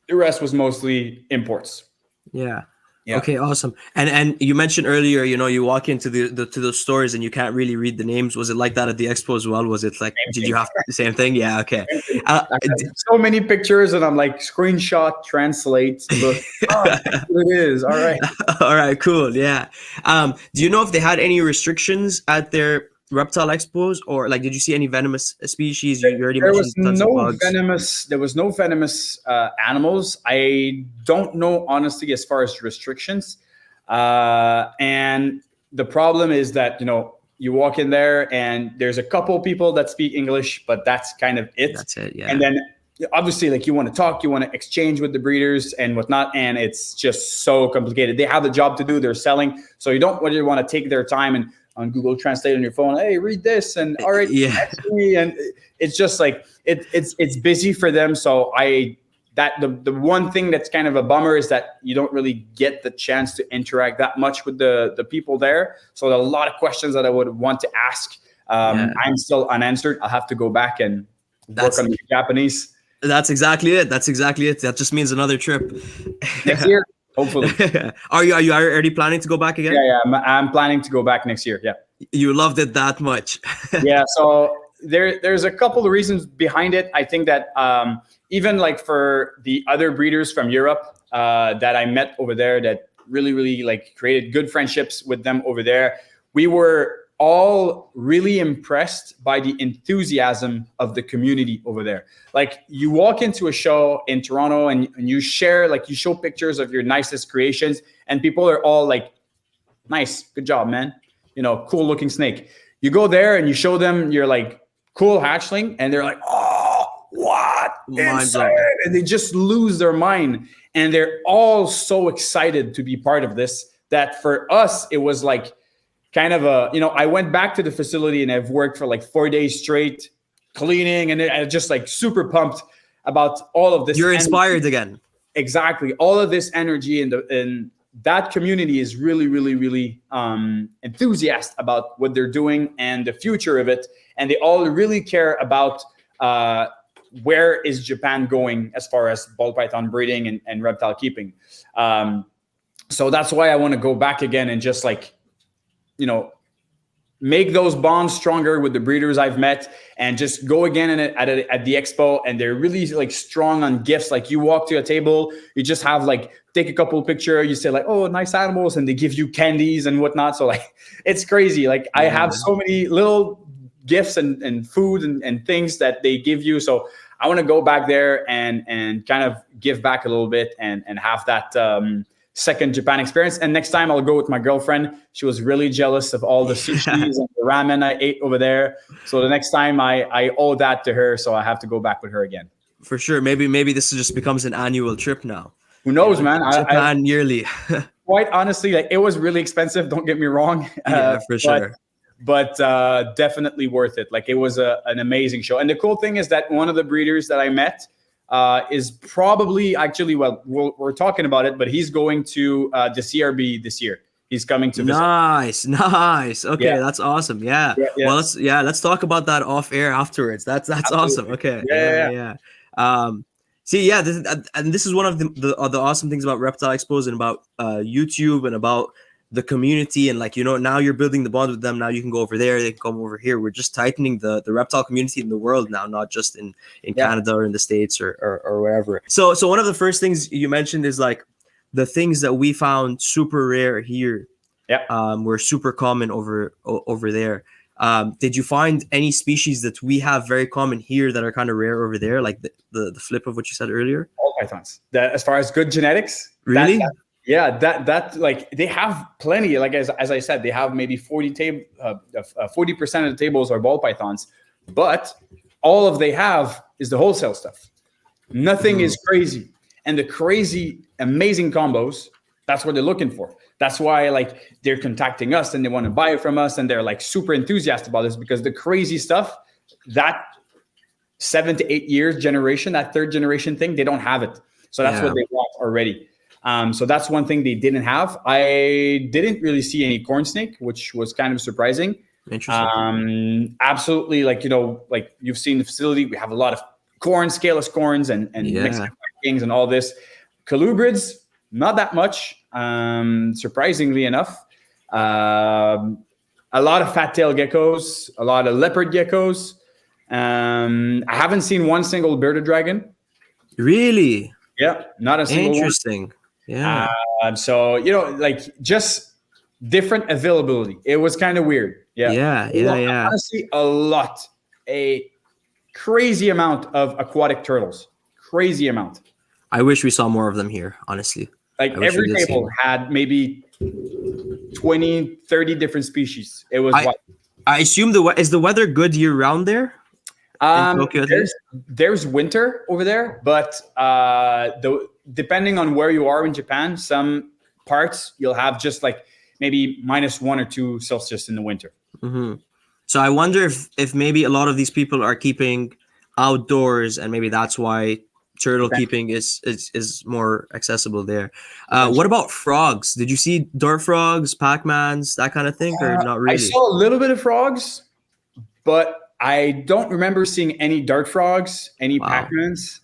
the rest was mostly imports. Yeah. Okay, awesome. And you mentioned earlier, you walk into the to those stores and you can't really read the names. Was it like that at the expo as well? Was it like, did you have the same thing? Yeah. Okay. So many pictures, and I'm like, screenshot, translate, look. Oh, it is. All right. All right. Cool. Yeah. Do you know if they had any restrictions at their reptile expos, or like, did you see any venomous species? You already mentioned tons of bugs. There was no venomous animals. I don't know, honestly, as far as restrictions. And the problem is that, you walk in there and there's a couple people that speak English, but that's kind of it. That's it. Yeah. And then obviously, like, you want to talk, you want to exchange with the breeders and whatnot. And it's just so complicated. They have the job to do, they're selling. So you don't really want to take their time and on Google Translate on your phone, hey, read this, and all right, and it's just like it's busy for them. So the one thing that's kind of a bummer is that you don't really get the chance to interact that much with the people there. So there are a lot of questions that I would want to ask. I'm still unanswered. I'll have to go back and work on the Japanese. That's exactly it. That just means another trip next year. Hopefully. Are you already planning to go back again? Yeah, I'm planning to go back next year. Yeah. You loved it that much. Yeah. So there's a couple of reasons behind it. I think that even like for the other breeders from Europe that I met over there, that really, really like created good friendships with them over there, we were all really impressed by the enthusiasm of the community over there. Like you walk into a show in Toronto and you share, like you show pictures of your nicest creations and people are all like, nice, good job, man. Cool looking snake. You go there and you show them your like cool hatchling and they're like, oh, what? Insane. And they just lose their mind. And they're all so excited to be part of this that for us, it was like, kind of I went back to the facility and I've worked for like 4 days straight cleaning and I just like super pumped about all of this. You're inspired again. Exactly. All of this energy and that community is really, really, really enthusiastic about what they're doing and the future of it. And they all really care about where is Japan going as far as ball python breeding and reptile keeping. So that's why I want to go back again and just like, make those bonds stronger with the breeders I've met and just go again at the expo. And they're really like strong on gifts. Like you walk to a table, you just have like, take a couple of pictures, you say like, oh, nice animals. And they give you candies and whatnot. So like, it's crazy. Like I have so many little gifts and food and things that they give you. So I want to go back there and kind of give back a little bit and have that, second Japan experience. And next time I'll go with my girlfriend. She was really jealous of all the sushis and the ramen I ate over there. So the next time I owe that to her. So I have to go back with her again. For sure. Maybe this just becomes an annual trip now. Who knows, man? Japan yearly. Quite honestly, like it was really expensive. Don't get me wrong. Yeah, for sure. But definitely worth it. Like it was an amazing show. And the cool thing is that one of the breeders that I met is probably actually, well, we're talking about it, but he's going to the CRB this year. He's coming to visit. Nice. Okay, that's awesome. Yeah. Well, let's talk about that off air afterwards. That's awesome. Okay. Yeah. This is one of the awesome things about Reptile Expos and about YouTube and about the community, and like now you're building the bond with them. Now you can go over there, they can come over here. We're just tightening the reptile community in the world now, not just in Canada or in the States or wherever. So one of the first things you mentioned is like the things that we found super rare here were super common over there. Did you find any species that we have very common here that are kind of rare over there, like the flip of what you said earlier? pythons. That, as far as good genetics, Really? that like they have plenty. Like as I said, they have maybe 40% of the tables are ball pythons, but all of they have is the wholesale stuff. Nothing is crazy, and the crazy, amazing combos. That's what they're looking for. That's why like they're contacting us and they want to buy it from us, and they're like super enthusiastic about this because the crazy stuff, that 7 to 8 years generation, that third generation thing, they don't have it. So that's what they want already. So that's one thing they didn't have. I didn't really see any corn snake, which was kind of surprising. Interesting. Absolutely, like like you've seen the facility, we have a lot of corn, scaleless corns, and Mexican kings and all this. Colubrids, not that much. Surprisingly enough, a lot of fat tail geckos, a lot of leopard geckos. I haven't seen one single bearded dragon. Really? Yeah, not a single Interesting. Yeah. So like just different availability. It was kind of weird. Yeah. Honestly, a crazy amount of aquatic turtles. Crazy amount. I wish we saw more of them here, honestly. Like every table had maybe 20, 30 different species. It was I assume is the weather good year round there? There's winter over there, but depending on where you are in Japan, some parts you'll have just like maybe -1 or 2 Celsius in the winter. So I wonder if maybe a lot of these people are keeping outdoors, and maybe that's why turtle keeping is more accessible there. What about frogs? Did you see dart frogs, Pac-Mans, that kind of thing, or not really? I saw a little bit of frogs, but I don't remember seeing any dart frogs, any Pac-Mans.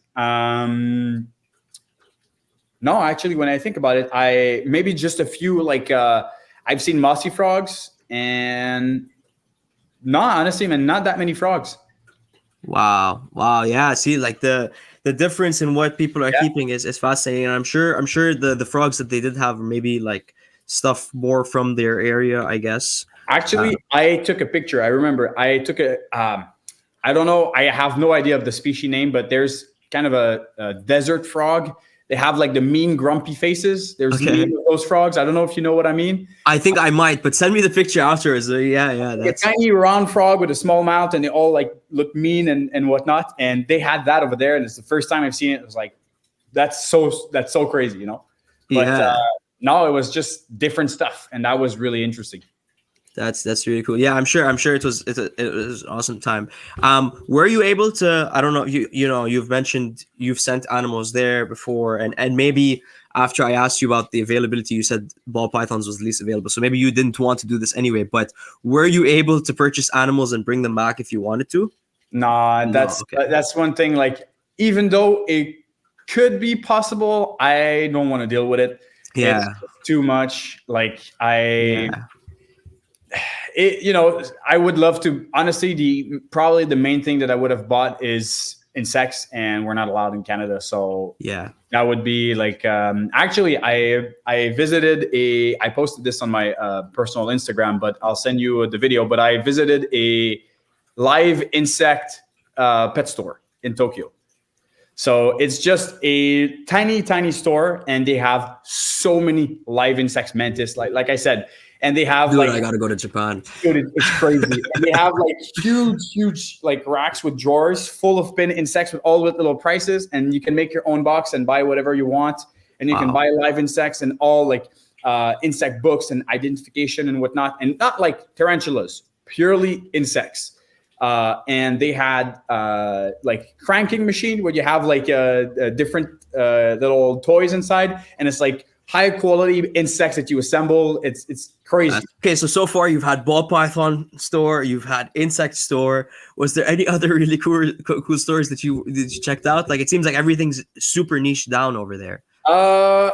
No, actually, when I think about it, I maybe just a few. Like I've seen mossy frogs, and honestly, man, not that many frogs. Wow. Yeah. See, like the difference in what people are keeping is fascinating. And I'm sure the frogs that they did have were maybe like stuff more from their area, I guess. Actually, I took a picture. I remember I took I don't know. I have no idea of the species name, but there's kind of a desert frog. They have like the mean grumpy faces. There's mean of those frogs. I don't know if you know what I mean. I think I might, but send me the picture afterwards. That's a tiny round frog with a small mouth, and they all like look mean and whatnot. And they had that over there, and it's the first time I've seen it. It was like, that's so crazy, But no, it was just different stuff, and that was really interesting. That's really cool. Yeah, I'm sure it was an awesome time. Were you able to? I don't know. You've mentioned you've sent animals there before, and maybe after I asked you about the availability, you said ball pythons was the least available. So maybe you didn't want to do this anyway. But were you able to purchase animals and bring them back if you wanted to? That's one thing. Like even though it could be possible, I don't want to deal with it. Yeah, it's too much. Like I would love to. Honestly, probably the main thing that I would have bought is insects, and we're not allowed in Canada. So that would be like. Actually, I visited I posted this on my personal Instagram, but I'll send you the video. But I visited a live insect pet store in Tokyo. So it's just a tiny store, and they have so many live insects, mantis, like I said. And they have I gotta go to Japan. Dude, it's crazy. And they have like huge like racks with drawers full of pin insects with all the little prices, and you can make your own box and buy whatever you want. And you can buy live insects and all like insect books and identification and whatnot, and not like tarantulas, purely insects. And they had like cranking machine where you have like different little toys inside, and it's like high quality insects that you assemble. It's crazy. Okay, so far you've had ball python store, you've had insect store. Was there any other really cool stores that you checked out? Like it seems like everything's super niche down over there. I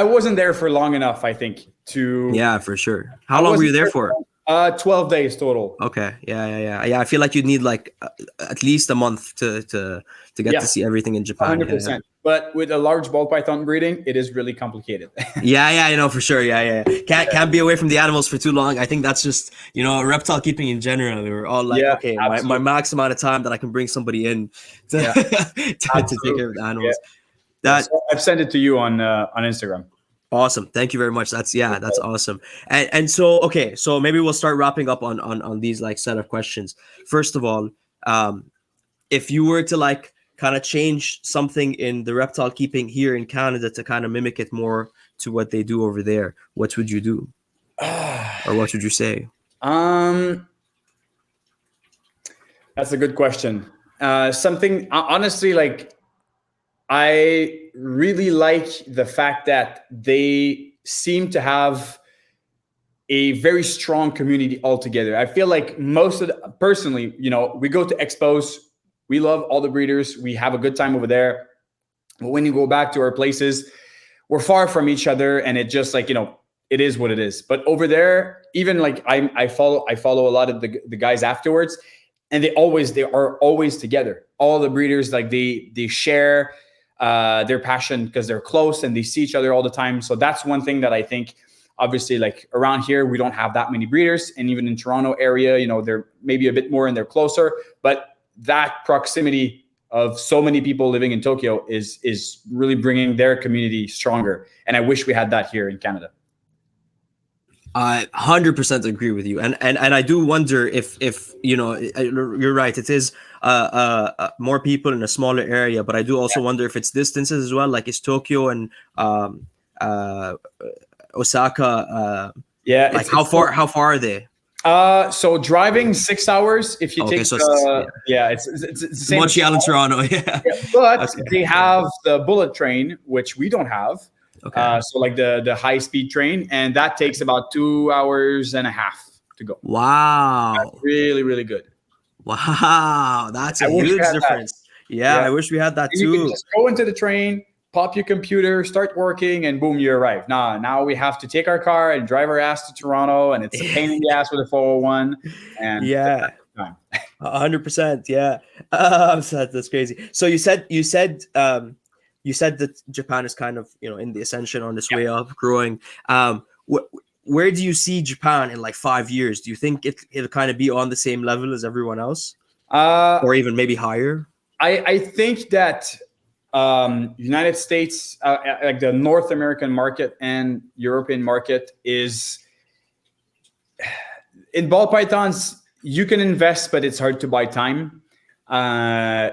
wasn't there for long enough, I think, to. Yeah, for sure. How long were you there for? 12 days total. Okay. Yeah. I feel like you'd need like at least a month to get to see everything in Japan. 100%. But with a large ball python breeding, it is really complicated. Yeah, you know, for sure. Yeah. Can't be away from the animals for too long. I think that's just, you know, reptile keeping in general. We were all like, Yeah, okay, my absolutely. max amount of time that I can bring somebody in to, Yeah, to take care of the Yeah. animals. Yeah, That so I've sent it to you on Instagram. awesome. Thank you very much. That's awesome. And so okay, so maybe we'll start wrapping up on these like set of questions. First of all, if you were to like kind of change something in the reptile keeping here in Canada to kind of mimic it more to what they do over there, what would you do? Or what would you say? That's a good question. Something honestly, like I really like the fact that they seem to have a very strong community altogether. I feel like personally, you know, we go to expos, we love all the breeders, we have a good time over there. But when you go back to our places, we're far from each other, and it just like, you know, it is what it is. But over there, even like I follow a lot of the guys afterwards, and they are always together. All the breeders, like they share their passion because they're close and they see each other all the time. So that's one thing that I think. Obviously, like around here, we don't have that many breeders, and even in Toronto area, you know, they're maybe a bit more and they're closer. But that proximity of so many people living in Tokyo is really bringing their community stronger. And I wish we had that here in Canada. I 100% agree with you, and I do wonder if you know, you're right. It is more people in a smaller area, but I do also wonder if it's distances as well. Like, is Tokyo and Osaka, like how far are they? So driving 6 hours if you take so it's the same. Montreal and Toronto, yeah. But they have the bullet train, which we don't have. Okay. So like the high speed train, and that takes about 2 hours and a half to go. Wow. That's really, really good. Wow, that's a huge difference. Yeah, I wish we had that too. You can just go into the train, pop your computer, start working, and boom, you arrive. Now we have to take our car and drive our ass to Toronto, and it's a pain in the ass with a 401. And yeah, 100%. Yeah, that's crazy. So you said that Japan is kind of, you know, in the ascension, on this way up, growing. Where do you see Japan in like 5 years? Do you think it'll kind of be on the same level as everyone else, or even maybe higher? I think that United States, like the North American market and European market, is in ball pythons. You can invest, but it's hard to buy time.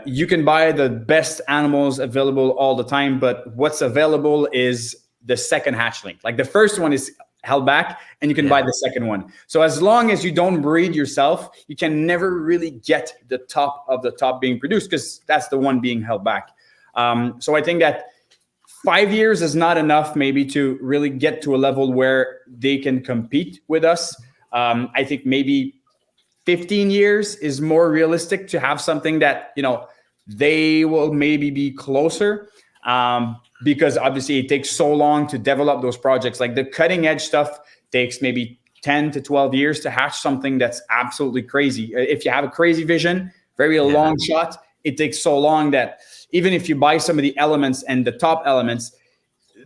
You can buy the best animals available all the time, but what's available is the second hatchling. Like the first one is held back, and you can buy the second one. So as long as you don't breed yourself, you can never really get the top of the top being produced, because that's the one being held back. So I think that 5 years is not enough maybe to really get to a level where they can compete with us. I think maybe 15 years is more realistic to have something that, you know, they will maybe be closer, because obviously it takes so long to develop those projects. Like the cutting edge stuff takes maybe 10 to 12 years to hatch something that's absolutely crazy. If you have a crazy vision, very long shot, it takes so long that even if you buy some of the elements and the top elements,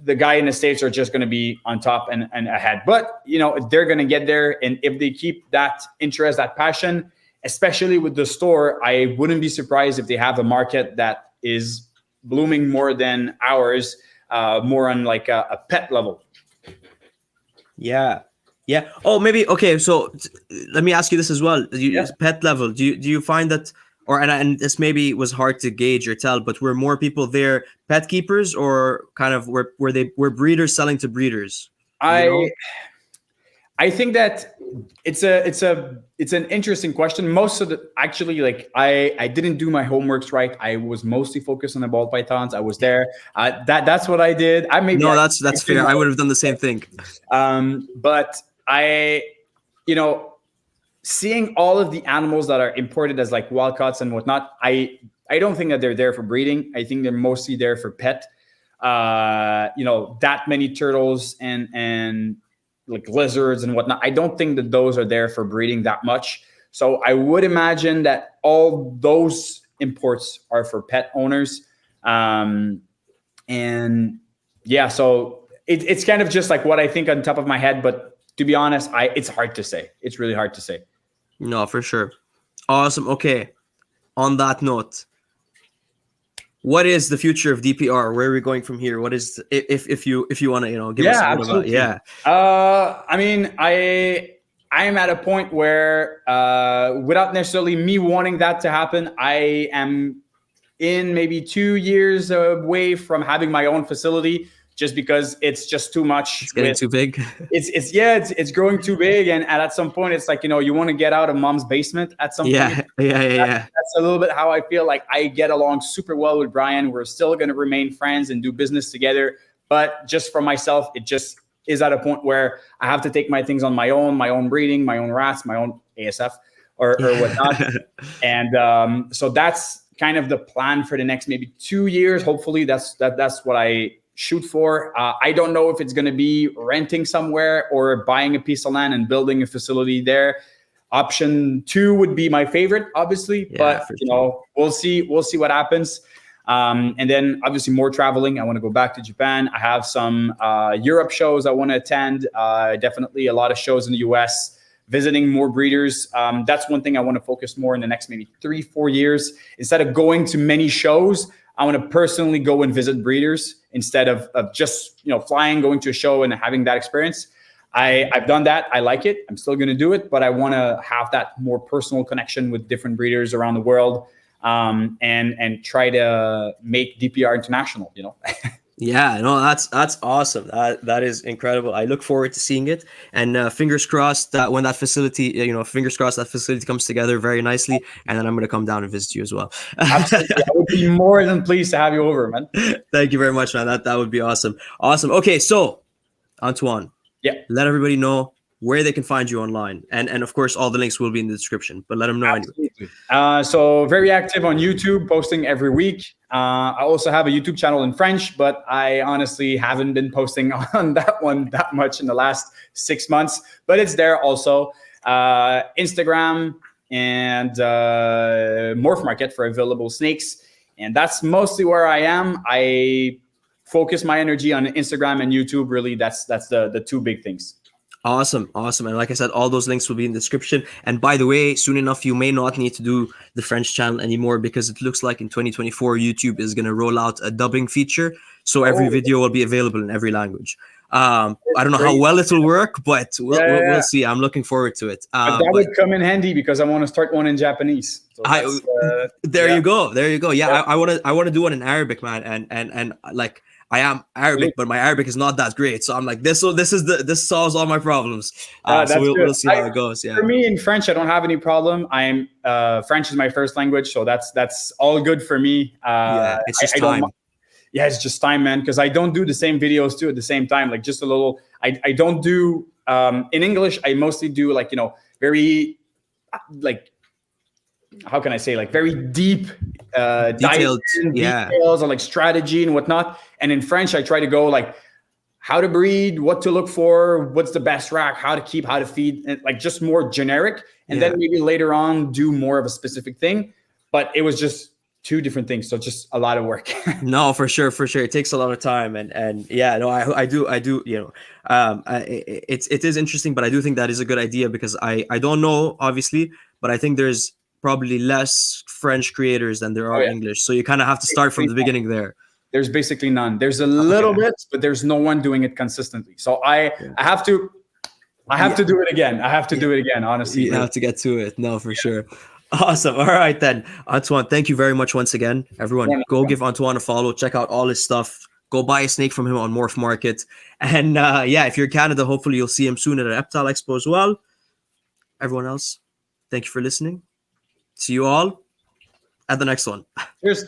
the guy in the States are just going to be on top and ahead. But, you know, they're going to get there. And if they keep that interest, that passion, especially with the store, I wouldn't be surprised if they have a market that is blooming more than ours, more on like a pet level. Yeah. Oh, maybe. Okay. So let me ask you this as well. Pet level. Do you find that, and this maybe was hard to gauge or tell, but were more people there pet keepers, or kind of were breeders selling to breeders? I think that it's an interesting question. Most of the, actually, like I didn't do my homeworks right. I was mostly focused on the ball pythons. I was there. That's what I did. That's fair. I would have done the same thing. But you know, seeing all of the animals that are imported as like wild caughts and whatnot, I don't think that they're there for breeding. I think they're mostly there for pet. You know, that many turtles and like lizards and whatnot, I don't think that those are there for breeding that much. So I would imagine that all those imports are for pet owners. And yeah, so it's kind of just like what I think on top of my head. But to be honest, it's hard to say. It's really hard to say. No, for sure. Awesome. Okay. On that note, what is the future of DPR? Where are we going from here? What is if you want to give us a bit absolutely. about I mean, I'm at a point where without necessarily me wanting that to happen, I am in maybe 2 years away from having my own facility, just because it's just too much. It's getting too big. It's growing too big, and at some point it's like, you want to get out of mom's basement at some point. Yeah. That's a little bit how I feel. Like, I get along super well with Brian. We're still going to remain friends and do business together, but just for myself, it just is at a point where I have to take my things on my own breeding, my own rats, my own ASF or whatnot. And so that's kind of the plan for the next maybe 2 years. Hopefully that's what I shoot for. I don't know if it's going to be renting somewhere or buying a piece of land and building a facility there. Option 2 would be my favorite, obviously, but we'll see what happens. And then obviously more traveling. I want to go back to Japan. I have some Europe shows I want to attend. Definitely a lot of shows in the US. Visiting more breeders. That's one thing I want to focus more in the next maybe 3-4 years. Instead of going to many shows, I want to personally go and visit breeders instead of just flying, going to a show and having that experience. I've done that. I like it. I'm still going to do it, but I want to have that more personal connection with different breeders around the world, and try to make DPR international. Yeah, no, that's awesome. That is incredible. I look forward to seeing it, and fingers crossed that when that facility, that facility comes together very nicely, and then I'm going to come down and visit you as well. Absolutely, I would be more than pleased to have you over, man. Thank you very much, man. That would be awesome. Awesome. Okay, so Antoine, let everybody know where they can find you online, and of course all the links will be in the description, but let them know. Absolutely. So very active on YouTube, posting every week. I also have a YouTube channel in French, but I honestly haven't been posting on that one that much in the last 6 months, but it's there also. Instagram and Morph Market for available snakes, and that's mostly where I am. I focus my energy on Instagram and YouTube. Really, that's the 2 big things. Awesome. And like I said, all those links will be in the description. And by the way, soon enough, you may not need to do the French channel anymore, because it looks like in 2024, YouTube is going to roll out a dubbing feature. So every video will be available in every language. I don't know how well it will work, but we'll see. I'm looking forward to it. But that would come in handy, because I want to start one in Japanese. So there you go. Yeah, I want to do one in Arabic, man. And like, I am Arabic, but my Arabic is not that great. So I'm like, this solves all my problems. So we'll see how it goes. Yeah. For me, in French, I don't have any problem. French is my first language, so that's all good for me. It's just time. It's just time, man. Because I don't do the same videos too at the same time. Like, just a little. I don't do in English. I mostly do very how can I say, very deep detailed details on strategy and whatnot. And in French, I try to go how to breed, what to look for, what's the best rack, how to keep, how to feed, and just more generic. And then maybe later on do more of a specific thing. But it was just 2 different things, so just a lot of work. No, for sure, it takes a lot of time, and yeah, no, I do, it is interesting, but I do think that is a good idea, because I don't know, obviously, but I think there's probably less French creators than there are English, so you kind of have to start from the beginning there. There's basically none. There's a little bit, but there's no one doing it consistently. So I have to do it again. I have to do it again, honestly. You have to get to it. No, for sure. Awesome. All right, then. Antoine, thank you very much once again. Everyone, go give Antoine a follow. Check out all his stuff. Go buy a snake from him on Morph Market. And if you're in Canada, hopefully you'll see him soon at a Reptile Expo as well. Everyone else, thank you for listening. See you all at the next one. Cheers.